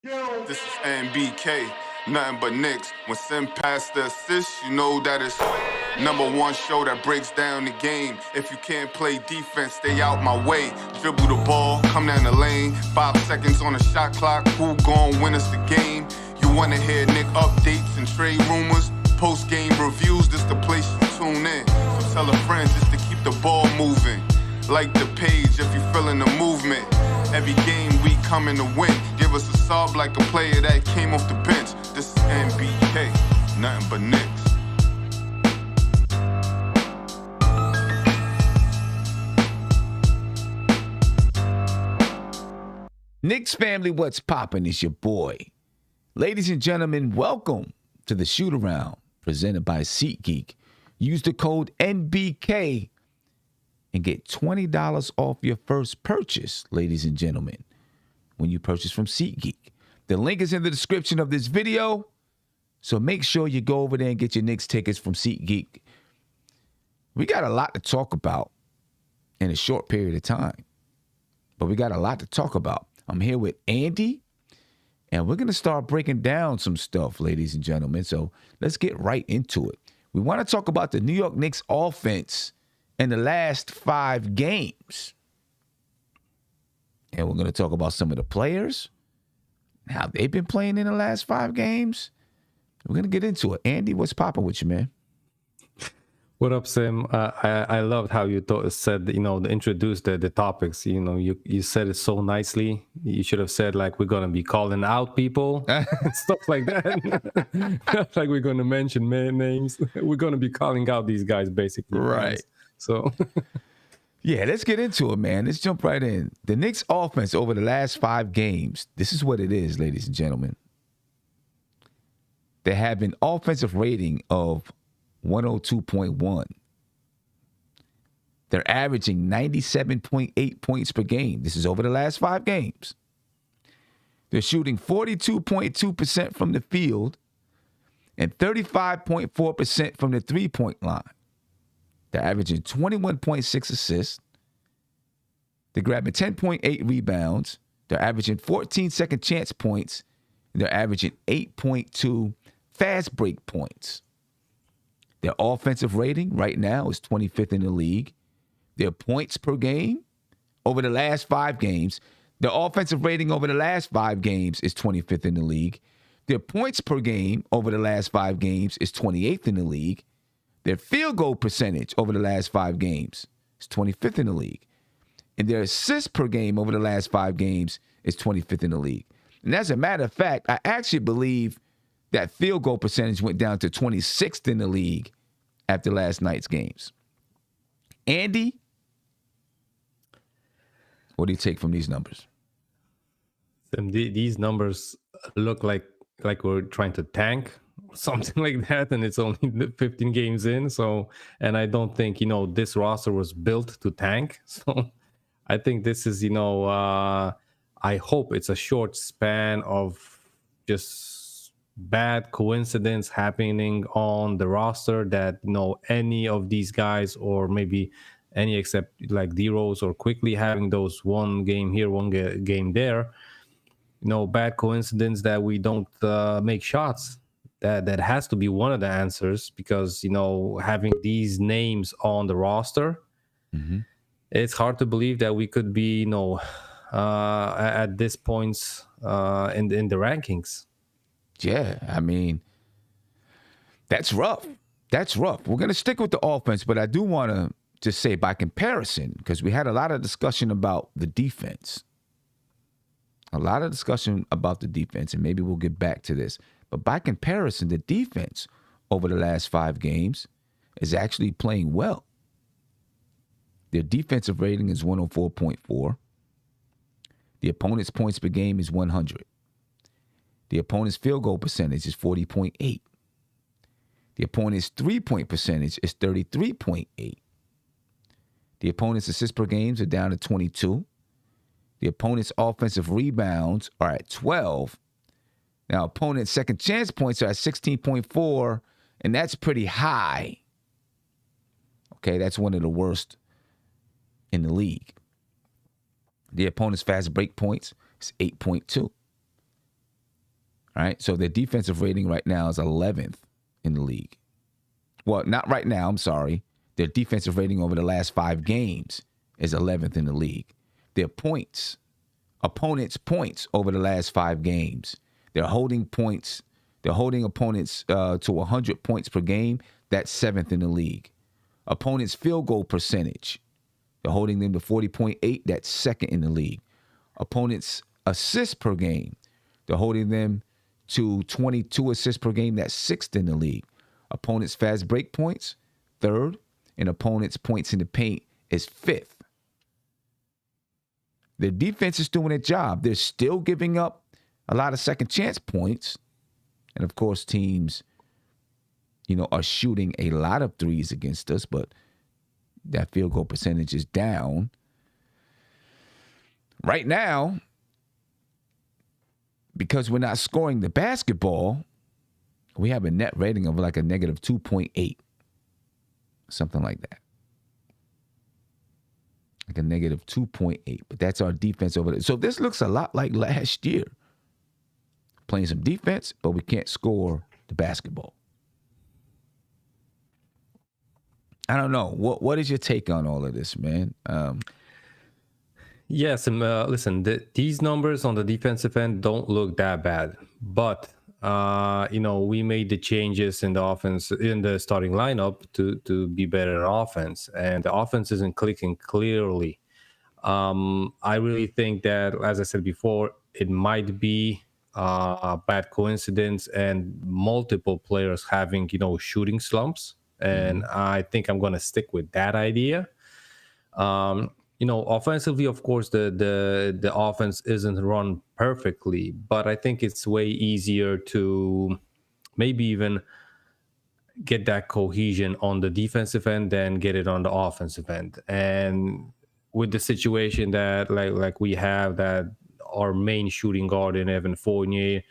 This is NBK, nothing but Knicks. When Sim passed the assist, you know that it's #1 show that breaks down the game. If you can't play defense, stay out my way. Dribble the ball, come down the lane. 5 seconds on the shot clock, who gon' win us the game? You wanna hear Nick updates and trade rumors? Post-game reviews, this the place you tune in. So tell a friend just to keep the ball moving. Like the page if you feeling the movement. Every game we coming to win. Give us a sub like a player that came off the bench. This is NBK, nothing but Knicks. Knicks family, what's poppin'? It's your boy. Ladies and gentlemen, welcome to the Shoot Around presented by SeatGeek. Use the code NBK and get $20 off your first purchase, ladies and gentlemen, when you purchase from SeatGeek. The link is in the description of this video, so make sure you go over there and get your Knicks tickets from SeatGeek. We got a lot to talk about in a short period of time, but we got a lot to talk about. I'm here with Andy, and we're going to start breaking down some stuff, ladies and gentlemen, so let's get right into it. We want to talk about the New York Knicks offense in the last 5 games. And we're going to talk about some of the players, how they've been playing in the last 5 games. We're going to get into it. Andy, what's popping with you, man? What up, Sim? I loved how you said, introduced the topics. You said it so nicely. You should have said, like, we're going to be calling out people, stuff like that. Like we're going to mention names. We're going to be calling out these guys, basically. Right. So, yeah, let's get into it, man. Let's jump right in. The Knicks offense over the last 5 games, this is what it is, ladies and gentlemen. They have an offensive rating of 102.1. They're averaging 97.8 points per game. This is over the last 5 games. They're shooting 42.2% from the field and 35.4% from the three-point line. They're averaging 21.6 assists. They're grabbing 10.8 rebounds. They're averaging 14 second chance points. And they're averaging 8.2 fast break points. Their offensive rating right now is 25th in the league. Their points per game over the last 5 games, their offensive rating over the last 5 games is 25th in the league. Their points per game over the last 5 games is 28th in the league. Their field goal percentage over the last 5 games is 25th in the league. And their assists per game over the last 5 games is 25th in the league. And as a matter of fact, I actually believe that field goal percentage went down to 26th in the league after last night's games. Andy, what do you take from these numbers? these numbers look like we're trying to tank or something like that, and it's only 15 games in. So, and I don't think, this roster was built to tank. So I think this is, I hope it's a short span of just bad coincidence happening on the roster that, any of these guys, or maybe any except like D-Rose or Quickly, having those one game here, one game there, bad coincidence that we don't make shots. That has to be one of the answers, because, having these names on the roster, it's hard to believe that we could be, at this point in the rankings. Yeah, I mean, that's rough. That's rough. We're going to stick with the offense, but I do want to just say by comparison, because we had a lot of discussion about the defense. A lot of discussion about the defense, and maybe we'll get back to this. But by comparison, the defense over the last 5 games is actually playing well. Their defensive rating is 104.4. The opponent's points per game is 100. The opponent's field goal percentage is 40.8. The opponent's three-point percentage is 33.8. The opponent's assists per games are down to 22. The opponent's offensive rebounds are at 12. Now, opponent's second chance points are at 16.4, and that's pretty high. Okay, that's one of the worst in the league. The opponent's fast break points is 8.2. right? So their defensive rating right now is 11th in the league. Well, not right now, I'm sorry. Their defensive rating over the last 5 games is 11th in the league. Their points, opponents' points over the last 5 games, they're holding points, they're holding opponents to 100 points per game. That's 7th in the league. Opponents' field goal percentage, they're holding them to 40.8. That's 2nd in the league. Opponents' assists per game, they're holding them to 22 assists per game. That's 6th in the league. Opponents' fast break points, 3rd. And opponents' points in the paint is 5th. The defense is doing its job. They're still giving up a lot of second chance points. And of course, teams, are shooting a lot of threes against us, but that field goal percentage is down. Right now, because we're not scoring the basketball, we have a net rating of like a negative 2.8. Something like that. Like a negative 2.8. But that's our defense over there. So this looks a lot like last year. Playing some defense, but we can't score the basketball. I don't know. What is your take on all of this, man? Yes, listen, these numbers on the defensive end don't look that bad. But, we made the changes in the offense, in the starting lineup to be better at offense. And the offense isn't clicking clearly. I really think that, as I said before, it might be a bad coincidence and multiple players having, shooting slumps. And I think I'm going to stick with that idea. Offensively, of course, the offense isn't run perfectly, but I think it's way easier to maybe even get that cohesion on the defensive end than get it on the offensive end. And with the situation that like we have, that our main shooting guard in Evan Fournier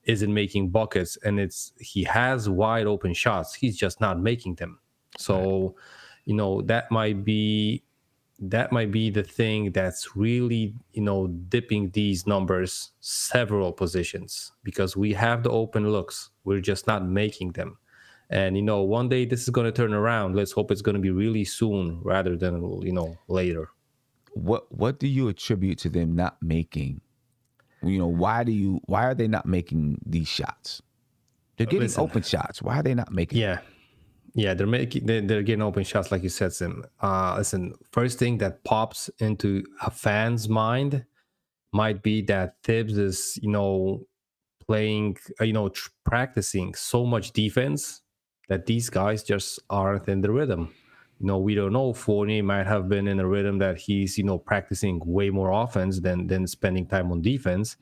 isn't making buckets, and he has wide open shots, he's just not making them. So, that might be the thing that's really, dipping these numbers several positions, because we have the open looks, we're just not making them. And, one day this is going to turn around. Let's hope it's going to be really soon rather than, later. What do you attribute to them not making? Why are they not making these shots? They're getting open shots. Why are they not making them? Yeah, they're getting open shots, like you said, Sim. Listen, first thing that pops into a fan's mind might be that Thibs is, playing, practicing so much defense that these guys just aren't in the rhythm. We don't know. Fournier might have been in a rhythm that he's, practicing way more offense than spending time on defense.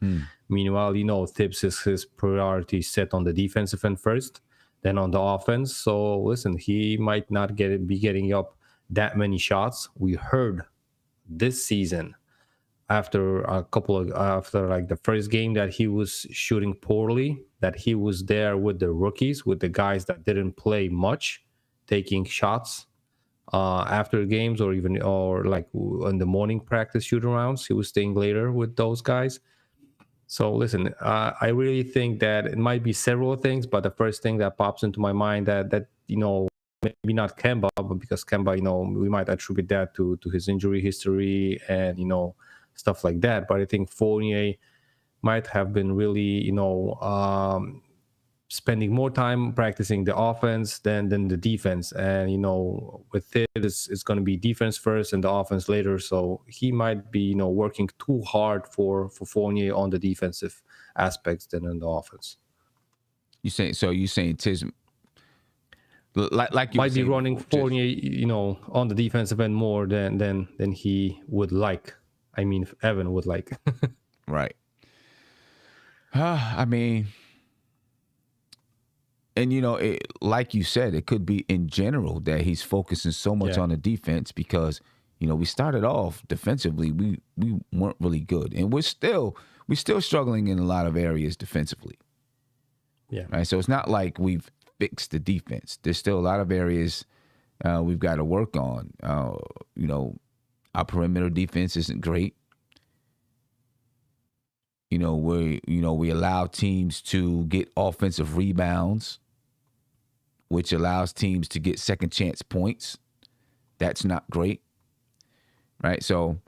Meanwhile, Thibs is his priority set on the defensive end first, then on the offense. So listen, he might not be getting up that many shots. We heard this season after the first game that he was shooting poorly, that he was there with the rookies, with the guys that didn't play much, taking shots after games, or like in the morning practice shoot arounds. He was staying later with those guys. So listen, I really think that it might be several things, but the first thing that pops into my mind that maybe not Kemba, but because Kemba, we might attribute that to his injury history and stuff like that. But I think Fournier might have been really spending more time practicing the offense than the defense. And with it, it's going to be defense first and the offense later. So he might be working too hard for Fournier on the defensive aspects than in the offense. You saying Tiz like you might be running before, Fournier on the defensive end more than he would like. I mean, if Evan would like. Right. I mean, and like you said, it could be in general that he's focusing so much on the defense because we started off defensively, we weren't really good, and we're still struggling in a lot of areas defensively. Yeah. Right. So it's not like we've fixed the defense. There's still a lot of areas we've got to work on. Our perimeter defense isn't great. we allow teams to get offensive rebounds, which allows teams to get second chance points. That's not great, right? So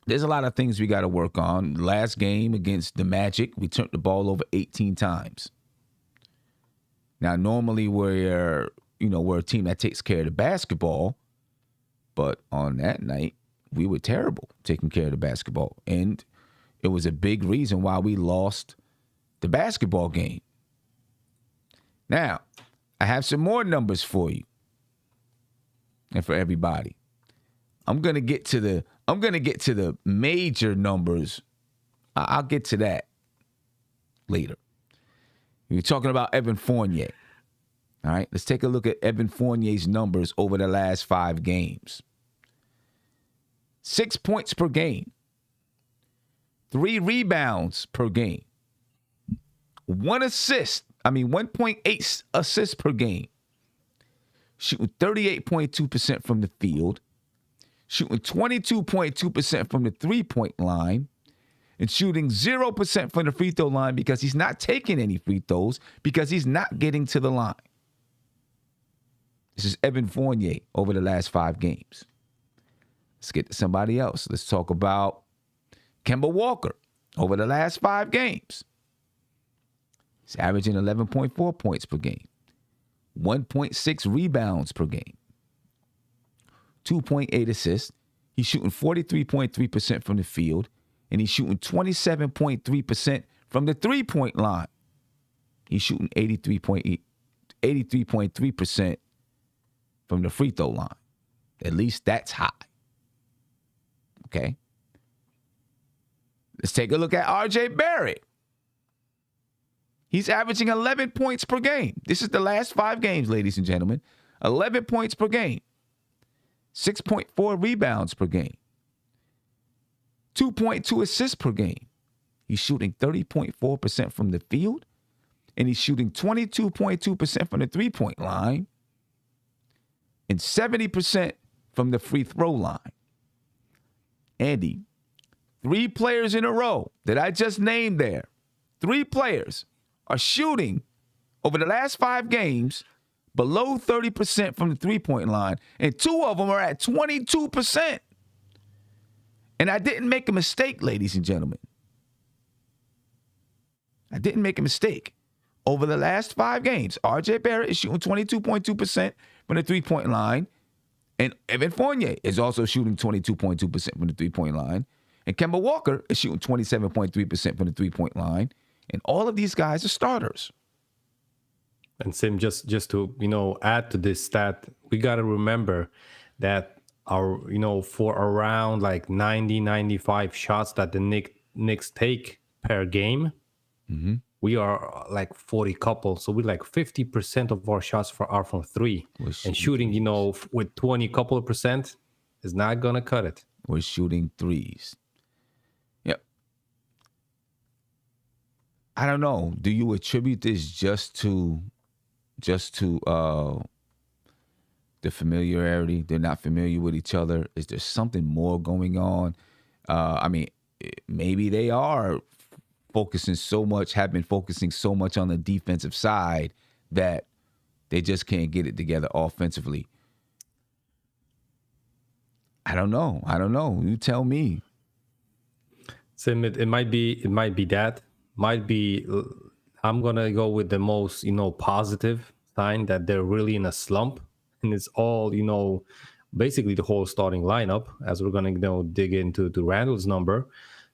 there's a lot of things we got to work on. Last game against the Magic, we turned the ball over 18 times. Now, normally we're a team that takes care of the basketball, but on that night, we were terrible taking care of the basketball. And it was a big reason why we lost the basketball game. Now, I have some more numbers for you and for everybody. I'm gonna get to the major numbers. I'll get to that later. We're talking about Evan Fournier. All right, let's take a look at Evan Fournier's numbers over the last 5 games. 6 points per game. 3 rebounds per game. 1.8 assists per game. Shooting 38.2% from the field. Shooting 22.2% from the three-point line. And shooting 0% from the free throw line because he's not taking any free throws because he's not getting to the line. This is Evan Fournier over the last 5 games. Let's get to somebody else. Let's talk about Kemba Walker over the last 5 games. He's averaging 11.4 points per game, 1.6 rebounds per game, 2.8 assists. He's shooting 43.3% from the field, and he's shooting 27.3% from the three-point line. He's shooting 83.3% from the free throw line. At least that's high. Okay. Let's take a look at R.J. Barrett. He's averaging 11 points per game. This is the last 5 games, ladies and gentlemen. 11 points per game. 6.4 rebounds per game. 2.2 assists per game. He's shooting 30.4% from the field, and he's shooting 22.2% from the three-point line and 70% from the free throw line. Andy, 3 players in a row that I just named there, 3 players are shooting over the last 5 games below 30% from the three-point line, and 2 of them are at 22%. And I didn't make a mistake, ladies and gentlemen. I didn't make a mistake. Over the last 5 games, R.J. Barrett is shooting 22.2% from the three-point line, and Evan Fournier is also shooting 22.2% from the three-point line, and Kemba Walker is shooting 27.3% from the three-point line, and all of these guys are starters. And Sim, just to add to this stat, we got to remember that our for around like 95 shots that the Knicks take per game, we are like 40 couple, so we're like 50% of our shots are from 3, and shooting with 20 couple of percent is not gonna cut it. We're shooting 3s. Yep. I don't know. Do you attribute this just to the familiarity? They're not familiar with each other. Is there something more going on? Maybe they are have been focusing so much on the defensive side that they just can't get it together offensively. I don't know. You tell me. Sim, it might be that. Might be. I'm gonna go with the most positive sign that they're really in a slump, and it's all basically the whole starting lineup. As we're gonna dig into Randle's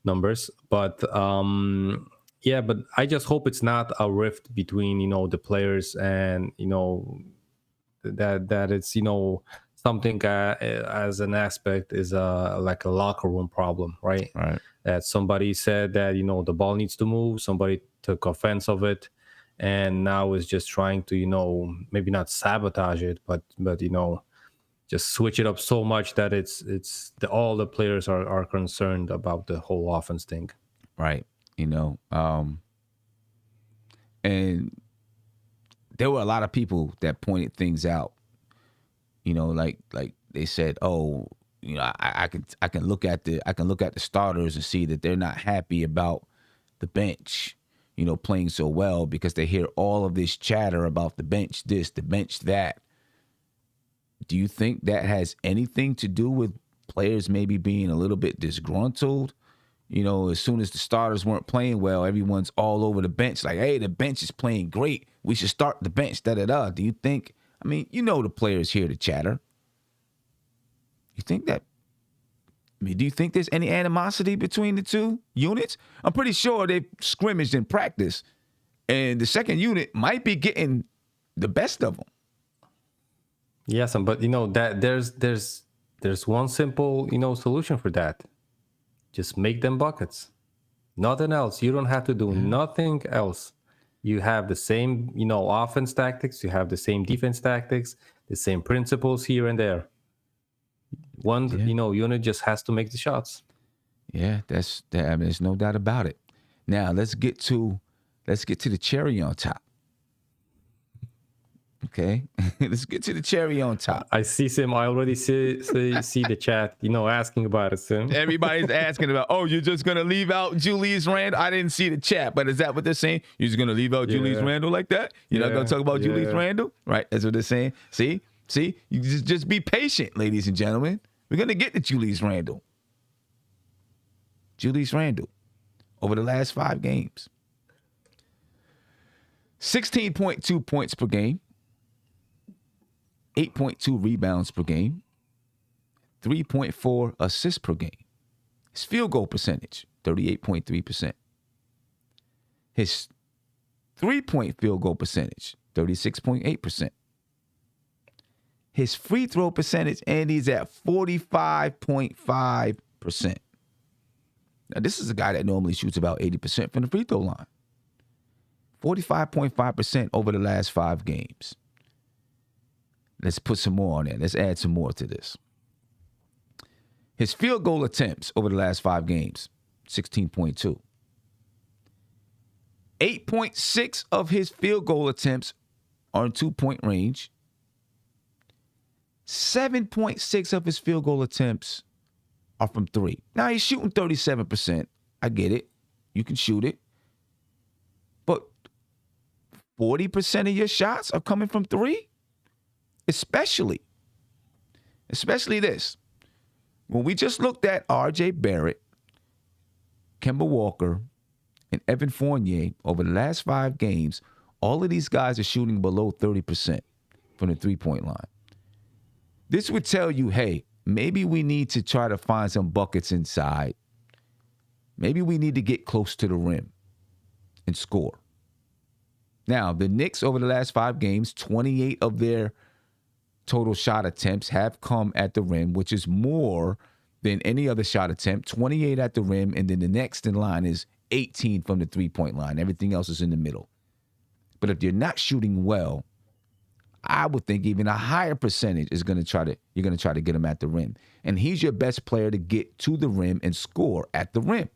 numbers, but but I just hope it's not a rift between the players, and that it's something as an aspect is like a locker room problem, right? That somebody said that the ball needs to move, somebody took offense of it, and now is just trying to maybe not sabotage it, but just switch it up so much that all the players are concerned about the whole offense thing. Right. And there were a lot of people that pointed things out. Like they said, I can look at the starters and see that they're not happy about the bench, playing so well because they hear all of this chatter about the bench this, the bench that. Do you think that has anything to do with players maybe being a little bit disgruntled? As soon as the starters weren't playing well, everyone's all over the bench like, hey, the bench is playing great. We should start the bench, da-da-da. Do you think, the players hear the chatter. You think that, do you think there's any animosity between the two units? I'm pretty sure they scrimmaged in practice, and the second unit might be getting the best of them. Yes, but that there's one simple solution for that. Just make them buckets. Nothing else. You don't have to do nothing else. You have the same offense tactics. You have the same defense tactics. The same principles here and there. One unit just has to make the shots. Yeah, there's no doubt about it. Now let's get to the cherry on top. Okay, let's get to the cherry on top. I see Sim. I already see the chat. Asking about it, Sim. Everybody's asking about. Oh, you're just gonna leave out Julius Randle? I didn't see the chat, but is that what they're saying? You're just gonna leave out Julius Randle like that? You're not gonna talk about Julius Randle, right? That's what they're saying. See, you just be patient, ladies and gentlemen. We're gonna get to Julius Randle. Julius Randle, over the last 5 games, 16.2 points per game. 8.2 rebounds per game, 3.4 assists per game. His field goal percentage, 38.3%. His 3-point field goal percentage, 36.8%. His free throw percentage, and he's at 45.5%. Now, this is a guy that normally shoots about 80% from the free throw line. 45.5% over the last 5 games. Let's put some more on there. Let's add some more to this. His field goal attempts over the last 5 games, 16.2. 8.6 of his field goal attempts are in 2-point range. 7.6 of his field goal attempts are from 3. Now, he's shooting 37%. I get it. You can shoot it. But 40% of your shots are coming from 3? Especially this. When we just looked at R.J. Barrett, Kemba Walker, and Evan Fournier over the last 5 games, all of these guys are shooting below 30% from the 3-point line. This would tell you, hey, maybe we need to try to find some buckets inside. Maybe we need to get close to the rim and score. Now, the Knicks over the last 5 games, 28 of their total shot attempts have come at the rim, which is more than any other shot attempt. 28 at the rim, and then the next in line is 18 from the 3-point line. Everything else is in the middle. But if you're not shooting well, I would think even a higher percentage is you're going to try to get him at the rim. And he's your best player to get to the rim and score at the rim.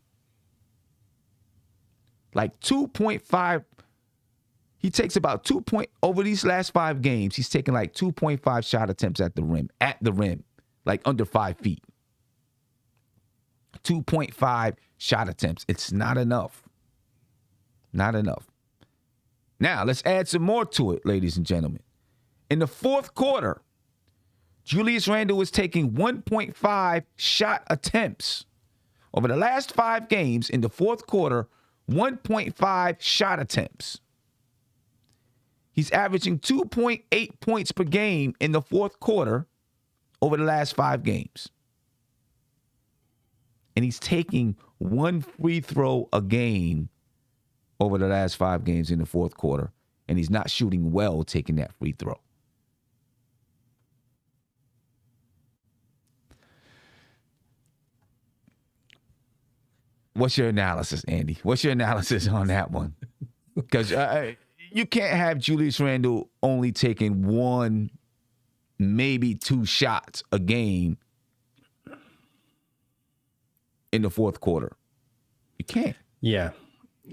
Like 2.5. He takes about over these last 5 games, he's taken like 2.5 shot attempts at the rim, like under 5 feet. 2.5 shot attempts. It's not enough. Not enough. Now, let's add some more to it, ladies and gentlemen. In the 4th quarter, Julius Randle was taking 1.5 shot attempts. Over the last 5 games, in the 4th quarter, 1.5 shot attempts. He's averaging 2.8 points per game in the 4th quarter over the last 5 games. And he's taking 1 free throw a game over the last 5 games in the 4th quarter. And he's not shooting well taking that free throw. What's your analysis, Andy? What's your analysis on that one? Because you can't have Julius Randle only taking 1, maybe 2 shots a game in the 4th quarter. You can't. Yeah.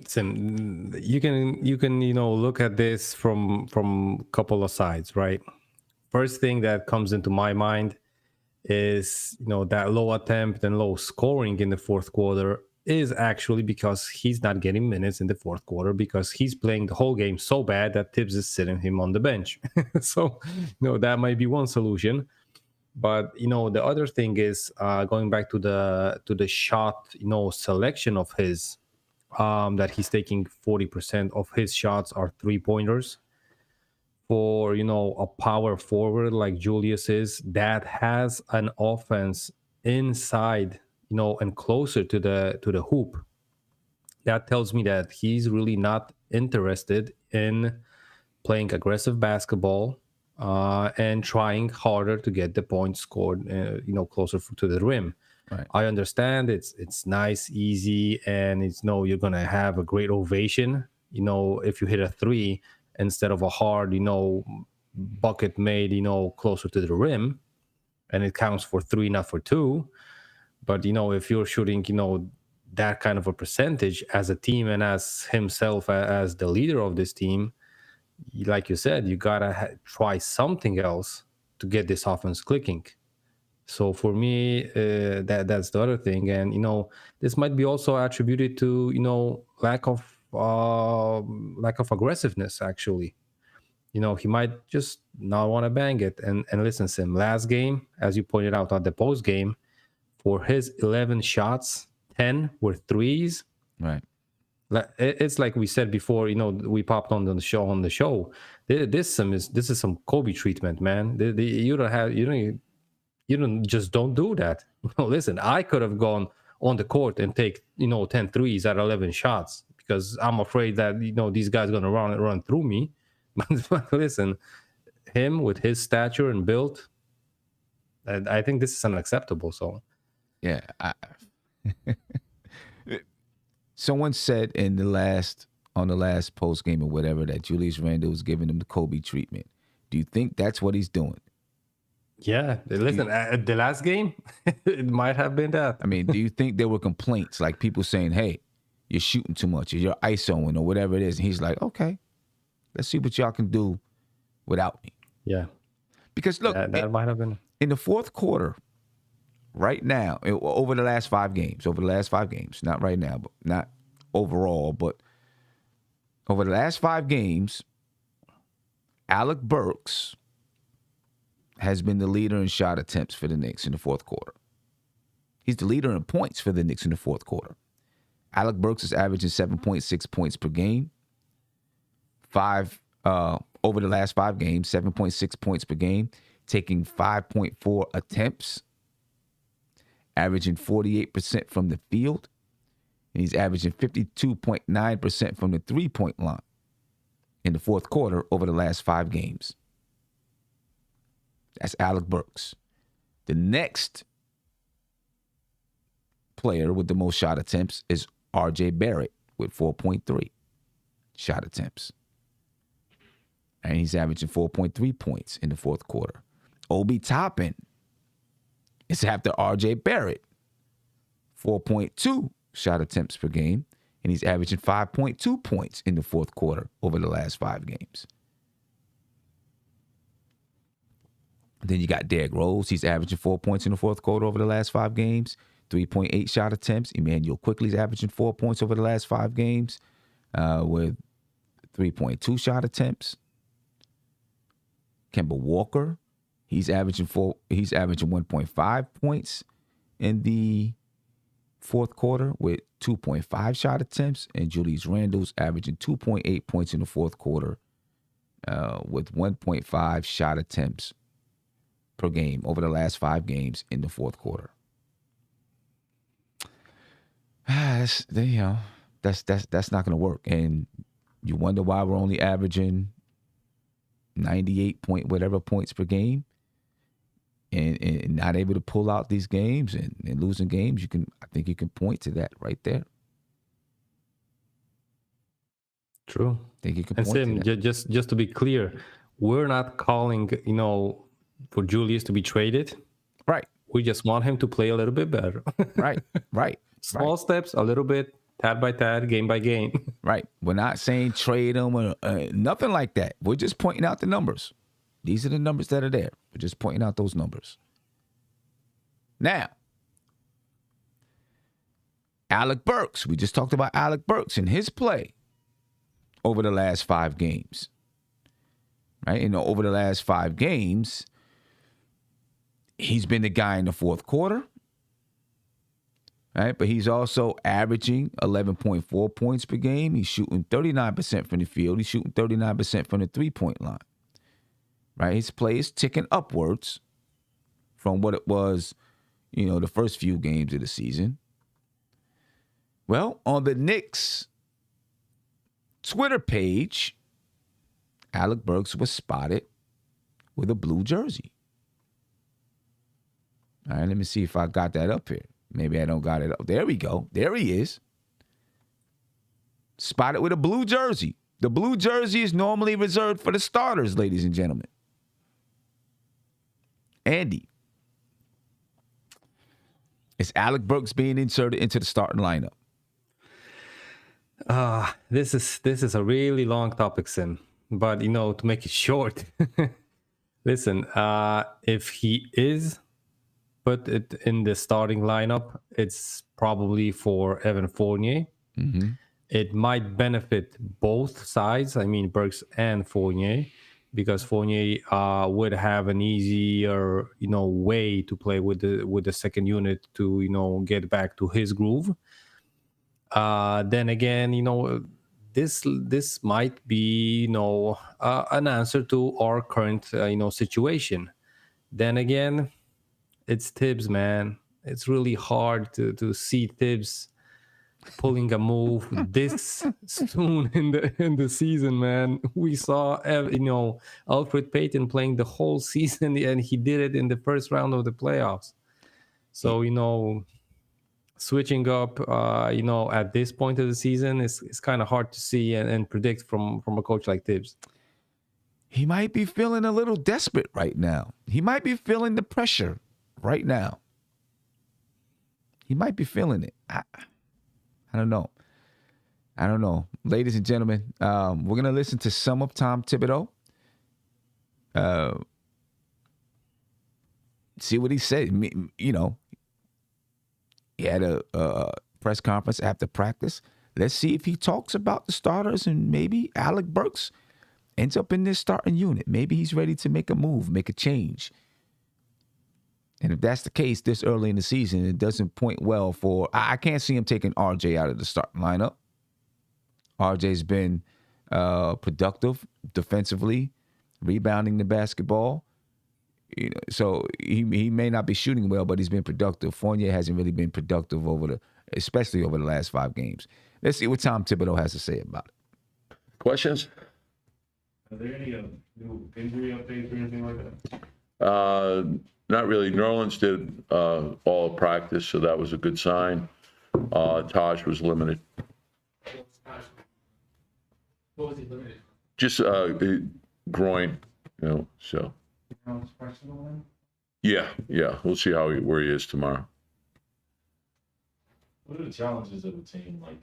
So you can look at this from a couple of sides, right? First thing that comes into my mind is that low attempt and low scoring in the 4th quarter is actually because he's not getting minutes in the fourth quarter because he's playing the whole game so bad that Tibbs is sitting him on the bench. So, that might be one solution. But the other thing is going back to the shot selection of his, that he's taking 40% of his shots are 3-pointers. For a power forward like Julius is, that has an offense inside and closer to the hoop, that tells me that he's really not interested in playing aggressive basketball and trying harder to get the points scored closer to the rim. Right. I understand it's nice, easy, and it's you're gonna have a great ovation if you hit a three instead of a hard bucket made closer to the rim, and it counts for 3, not for 2. But if you're shooting that kind of a percentage as a team and as himself as the leader of this team, like you said, you gotta try something else to get this offense clicking. So for me, that's the other thing, and this might be also attributed to lack of aggressiveness. Actually, he might just not want to bang it. And listen, Sim, last game, as you pointed out on the post game, for his 11 shots, 10 were threes. Right. It's like we said before, we popped on the show. This is some Kobe treatment, man. You don't do that. Listen, I could have gone on the court and take 10 threes at 11 shots because I'm afraid that these guys are gonna run through me. But listen, him with his stature and build, I think this is unacceptable. So yeah, someone said on the last post game or whatever that Julius Randle was giving him the Kobe treatment. Do you think that's what he's doing? Yeah, listen, at the last game, it might have been that. I mean, do you think there were complaints like people saying, "Hey, you're shooting too much, or you're ISOing, or whatever it is," and he's like, "Okay, let's see what y'all can do without me." Yeah, because look, that might have been in the fourth quarter. Right now, over the last 5 games, not right now, but not overall, but over the last 5 games, Alec Burks has been the leader in shot attempts for the Knicks in the fourth quarter. He's the leader in points for the Knicks in the fourth quarter. Alec Burks is averaging 7.6 points per game. Over the last 5 games, 7.6 points per game, taking 5.4 attempts, averaging 48% from the field, and he's averaging 52.9% from the three-point line in the fourth quarter over the last 5 games. That's Alec Burks. The next player with the most shot attempts is RJ Barrett with 4.3 shot attempts. And he's averaging 4.3 points in the fourth quarter. Obi Toppin is after RJ Barrett, 4.2 shot attempts per game, and he's averaging 5.2 points in the fourth quarter over the last 5 games. Then you got Derrick Rose. He's averaging 4 points in the fourth quarter over the last 5 games, 3.8 shot attempts. Emmanuel Quickly's averaging 4 points over the last 5 games with 3.2 shot attempts. Kemba Walker, he's averaging 1.5 points in the fourth quarter with 2.5 shot attempts, and Julius Randle's averaging 2.8 points in the fourth quarter with 1.5 shot attempts per game over the last 5 games in the fourth quarter. That's not going to work, and you wonder why we're only averaging 98 points per game, and not able to pull out these games and losing games. I think you can point to that right there. True. I think you can and point Sim, to that. just to be clear, we're not calling for Julius to be traded. Right. We just want him to play a little bit better. Right. Small steps, a little bit, tad by tad, game by game. Right. We're not saying trade him or nothing like that. We're just pointing out the numbers. These are the numbers that are there. We're just pointing out those numbers. Now, Alec Burks. We just talked about Alec Burks and his play over the last 5 games. Right? And over the last 5 games, he's been the guy in the fourth quarter. Right? But he's also averaging 11.4 points per game. He's shooting 39% from the field. He's shooting 39% from the three-point line. Right? His play is ticking upwards from what it was, the first few games of the season. Well, on the Knicks Twitter page, Alec Burks was spotted with a blue jersey. All right, let me see if I got that up here. Maybe I don't got it up. There we go. There he is. Spotted with a blue jersey. The blue jersey is normally reserved for the starters, ladies and gentlemen. Andy, is Alec Burks being inserted into the starting lineup? This is a really long topic, Sim. But, to make it short, listen, if he is put it in the starting lineup, it's probably for Evan Fournier. Mm-hmm. It might benefit both sides, Burks and Fournier, because Fournier would have an easier, way to play with the second unit to, get back to his groove. Then again, this might be, an answer to our current, situation. Then again, it's Tibbs, man. It's really hard to see Tibbs pulling a move this soon in the season, man. We saw, Alfred Payton playing the whole season, and he did it in the first round of the playoffs. So, switching up, at this point of the season is kind of hard to see and predict from a coach like Tibbs. He might be feeling a little desperate right now. He might be feeling the pressure right now. He might be feeling it. I don't know. Ladies and gentlemen, we're going to listen to some of Tom Thibodeau. See what he said. He had a press conference after practice. Let's see if he talks about the starters and maybe Alec Burks ends up in this starting unit. Maybe he's ready to make a move, make a change. And if that's the case this early in the season, it doesn't point well for... I can't see him taking RJ out of the starting lineup. RJ's been productive defensively, rebounding the basketball. So he may not be shooting well, but he's been productive. Fournier hasn't really been productive especially over the last 5 games. Let's see what Tom Thibodeau has to say about it. Questions? Are there any new injury updates or anything like that? Not really. Nerlens did all of practice, so that was a good sign. Taj was limited. What was he limited? Just groin, so. Yeah. We'll see where he is tomorrow. What are the challenges of a team like?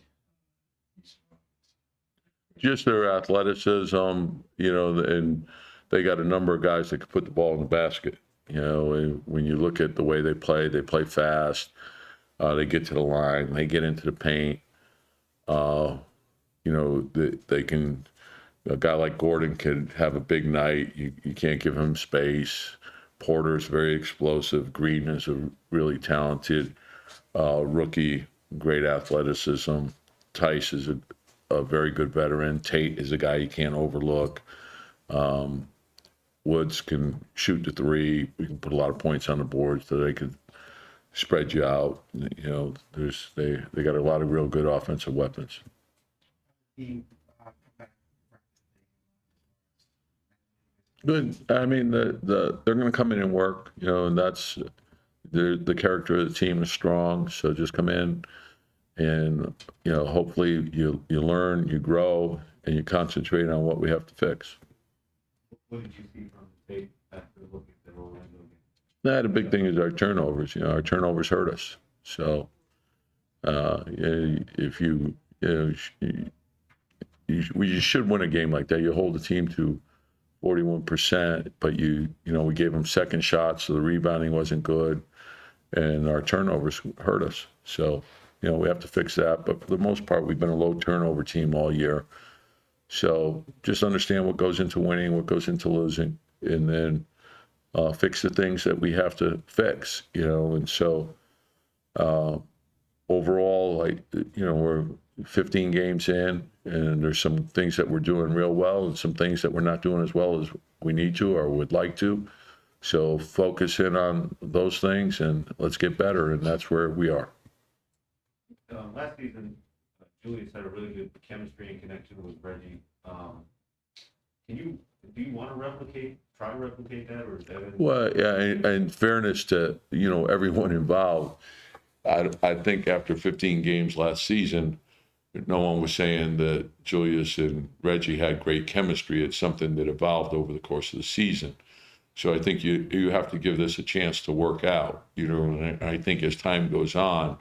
Just their athleticism, and they got a number of guys that can put the ball in the basket. And when you look at the way they play fast. They get to the line, they get into the paint. They can. A guy like Gordon could have a big night. You can't give him space. Porter's very explosive. Green is a really talented rookie, great athleticism. Tice is a very good veteran. Tate is a guy you can't overlook. Woods can shoot the 3. We can put a lot of points on the board so they could spread you out. They got a lot of real good offensive weapons. Good. They're going to come in and work, and that's the character of the team is strong. So just come in, and hopefully you learn, you grow, and you concentrate on what we have to fix. What did you see from the tape after looking at the Orlando game? The big thing is our turnovers. Our turnovers hurt us. So if you should win a game like that. You hold the team to 41%, but we gave them second shots, so the rebounding wasn't good, and our turnovers hurt us. So we have to fix that. But for the most part, we've been a low turnover team all year. So just understand what goes into winning, what goes into losing, and then fix the things that we have to fix, And so overall, we're 15 games in, and there's some things that we're doing real well and some things that we're not doing as well as we need to or would like to. So focus in on those things and let's get better, and that's where we are. Last season, Julius had a really good chemistry and connection with Reggie. Do you want to try to replicate that, or is that? Well, yeah, in fairness to everyone involved, I think after 15 games last season, no one was saying that Julius and Reggie had great chemistry. It's something that evolved over the course of the season. So I think you have to give this a chance to work out. And I think as time goes on,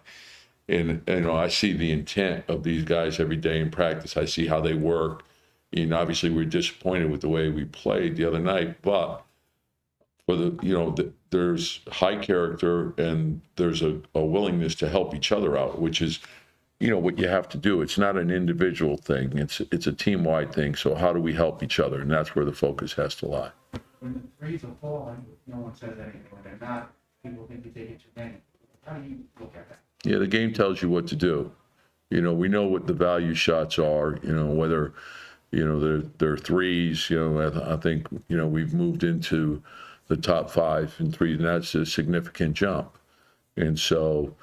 and I see the intent of these guys every day in practice. I see how they work. And obviously, we're disappointed with the way we played the other night, but for there's high character and there's a willingness to help each other out, which is, what you have to do. It's not an individual thing. It's a team-wide thing. So how do we help each other? And that's where the focus has to lie. When the threes are falling, no one says anything. When they're not, people think you're taking too many. How do you look at that? Yeah, the game tells you what to do. We know what the value shots are, whether, they're threes, I think, we've moved into the top 5 in threes, and that's a significant jump. And so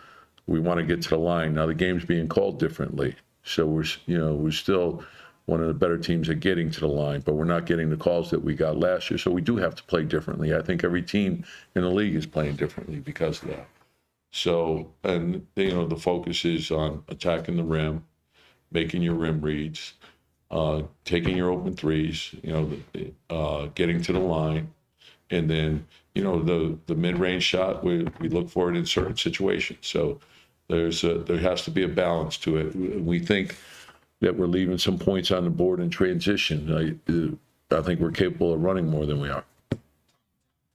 we want to get to the line. Now the game's being called differently. So we're still one of the better teams at getting to the line, but we're not getting the calls that we got last year. So we do have to play differently. I think every team in the league is playing differently because of that. So, and the focus is on attacking the rim, making your rim reads, taking your open threes, getting to the line, and then the mid-range shot we look for it in certain situations. So there has to be a balance to it. We think that we're leaving some points on the board in transition. I think we're capable of running more than we are.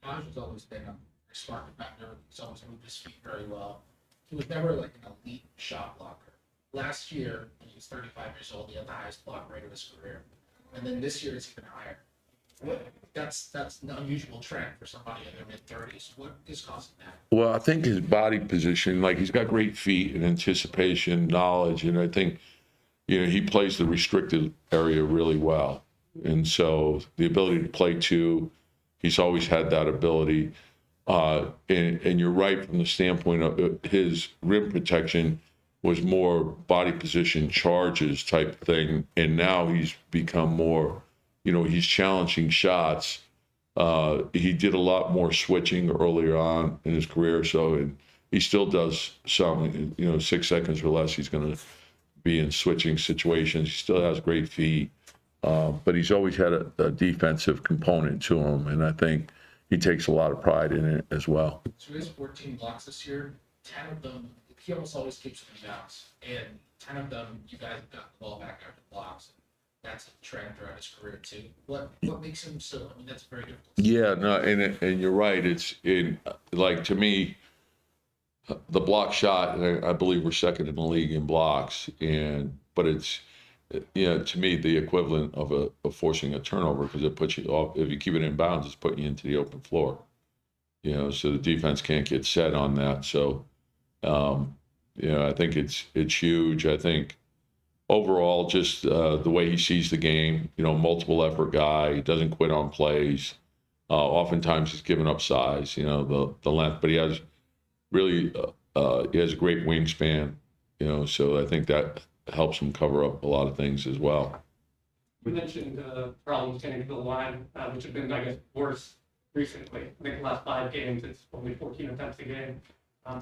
Taj has always been a smart defender. He's always moved his feet very well. He was never like an elite shot blocker. Last year, he was 35 years old. He had the highest block rate of his career. And then this year, it's even higher. That's an unusual trend for somebody in their mid-30s. What is causing that? Well, I think his body position, he's got great feet and anticipation, knowledge, and I think, he plays the restricted area really well. And so the ability to play two, he's always had that ability. And you're right from the standpoint of his rim protection was more body position charges type thing. And now he's become more, he's challenging shots. He did a lot more switching earlier on in his career. And he still does some, 6 seconds or less, he's going to be in switching situations. He still has great feet. But he's always had a defensive component to him. And I think he takes a lot of pride in it as well. So he has 14 blocks this year. 10 of them, he almost always keeps them bounce. And 10 of them, you guys have gotten the ball back after blocks. That's a trend throughout his career too. What makes him so? That's very difficult. Yeah, no, and you're right. It's to me, the block shot. I believe we're second in the league in blocks, but it's to me the equivalent of forcing a turnover because it puts you off. If you keep it in bounds, it's putting you into the open floor. So the defense can't get set on that. So, I think it's huge. I think overall, just the way he sees the game, multiple effort guy, he doesn't quit on plays. Oftentimes he's giving up size, the length, but he has really, he has a great wingspan, so I think that helps him cover up a lot of things as well. You mentioned problems getting to the line, which have been, I guess, worse recently. I think the last 5 games, it's only 14 attempts a game.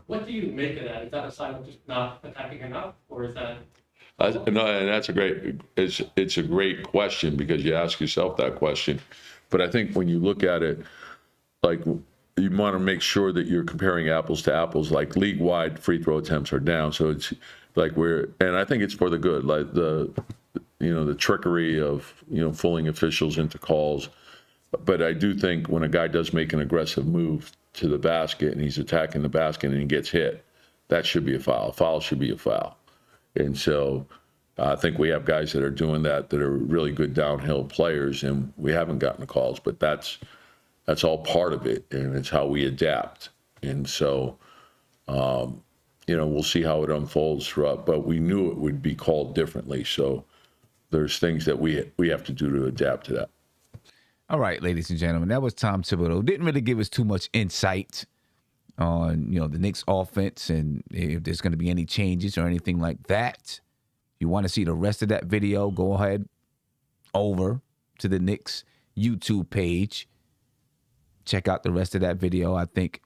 What do you make of that? Is that a sign of just not attacking enough, or is that? No, and that's it's a great question because you ask yourself that question. But I think when you look at it, you want to make sure that you're comparing apples to apples. Like league-wide free throw attempts are down, so it's and I think it's for the good. Like the trickery of fooling officials into calls. But I do think when a guy does make an aggressive move to the basket and he's attacking the basket and he gets hit, that should be a foul. A foul should be a foul. And so I think we have guys that are doing that are really good downhill players, and we haven't gotten the calls, but that's all part of it, and it's how we adapt. And so, we'll see how it unfolds throughout, but we knew it would be called differently. So there's things that we have to do to adapt to that. All right, ladies and gentlemen, that was Tom Thibodeau. Didn't really give us too much insight on, the Knicks offense and if there's going to be any changes or anything like that. If you want to see the rest of that video, go ahead over to the Knicks YouTube page. Check out the rest of that video. I think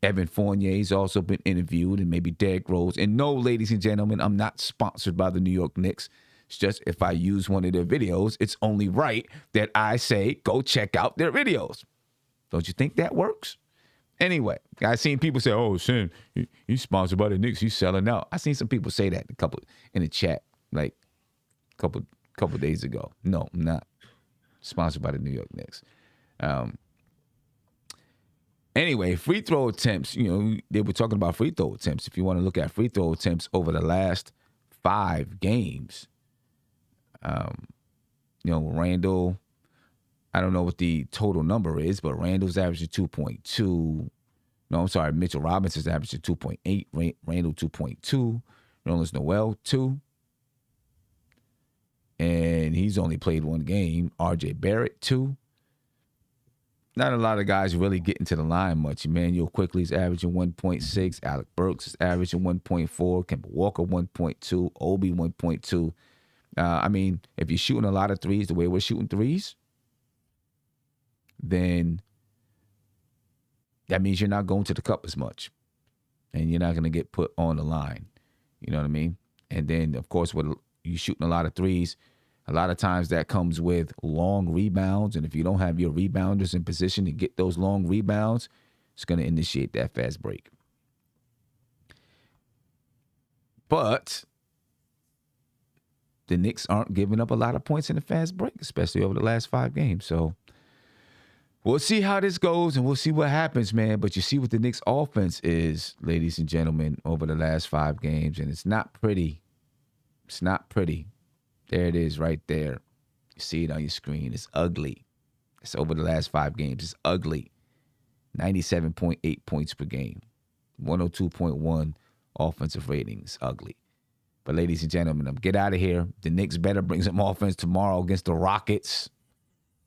Evan Fournier's also been interviewed, and maybe Derrick Rose. And no, ladies and gentlemen, I'm not sponsored by the New York Knicks. It's just if I use one of their videos, it's only right that I say, go check out their videos. Don't you think that works? Anyway, I've seen people say, oh, Sam, he's sponsored by the Knicks. He's selling out. I seen some people say that in the chat, like a couple days ago. No, I'm not sponsored by the New York Knicks. Anyway, free throw attempts, they were talking about free throw attempts. If you want to look at free throw attempts over the last 5 games, Randle, I don't know what the total number is, but Randle's averaging 2.2. No, I'm sorry, Mitchell Robinson's averaging 2.8, Randle 2.2, Nerlens Noel 2. And he's only played 1 game. RJ Barrett 2. Not a lot of guys really getting to the line much. Emmanuel Quickly's averaging 1.6. Alec Burks is averaging 1.4. Kemba Walker 1.2. Obi 1.2. If you're shooting a lot of threes the way we're shooting threes, then that means you're not going to the cup as much. And you're not going to get put on the line. You know what I mean? And then, of course, when you're shooting a lot of threes, a lot of times that comes with long rebounds. And if you don't have your rebounders in position to get those long rebounds, it's going to initiate that fast break. But the Knicks aren't giving up a lot of points in the fast break, especially over the last 5 games. So we'll see how this goes, and we'll see what happens, man. But you see what the Knicks offense is, ladies and gentlemen, over the last 5 games, and it's not pretty. It's not pretty. There it is right there. You see it on your screen. It's ugly. It's over the last 5 games. It's ugly. 97.8 points per game. 102.1 offensive ratings. Ugly. But ladies and gentlemen, get out of here. The Knicks better bring some offense tomorrow against the Rockets.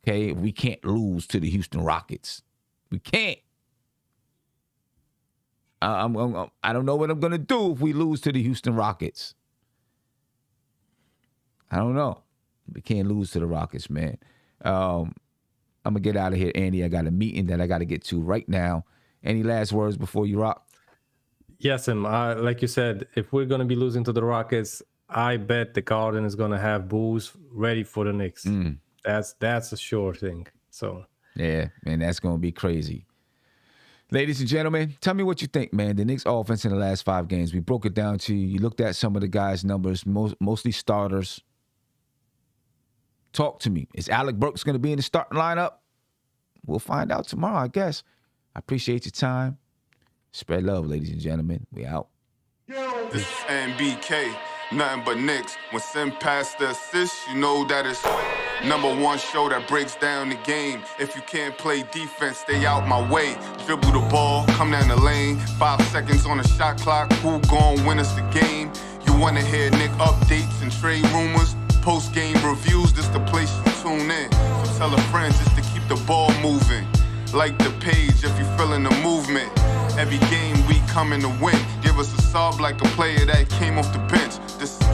Okay? We can't lose to the Houston Rockets. We can't. I don't know what I'm going to do if we lose to the Houston Rockets. I don't know. We can't lose to the Rockets, man. I'm going to get out of here, Andy. I got a meeting that I got to get to right now. Any last words before you rock? Yes, and like you said, if we're going to be losing to the Rockets, I bet the Garden is going to have booze ready for the Knicks. That's a sure thing. So yeah, man, that's going to be crazy. Ladies and gentlemen, tell me what you think, man. The Knicks offense in the last 5 games, we broke it down to you. You looked at some of the guys' numbers, mostly starters. Talk to me. Is Alec Burks going to be in the starting lineup? We'll find out tomorrow, I guess. I appreciate your time. Spread love, ladies and gentlemen. We out. This is NBK, nothing but Knicks. When send past the assist, you know that it's #1 show that breaks down the game. If you can't play defense, stay out my way. Dribble the ball, come down the lane. 5 seconds on the shot clock. Who gon' win us the game? You wanna hear Nick updates and trade rumors? Post-game reviews, this the place to tune in. So tell a friend just to keep the ball moving. Like the page if you feeling the movement. Every game we coming to win. Give us a sub like a player that came off the bench. This is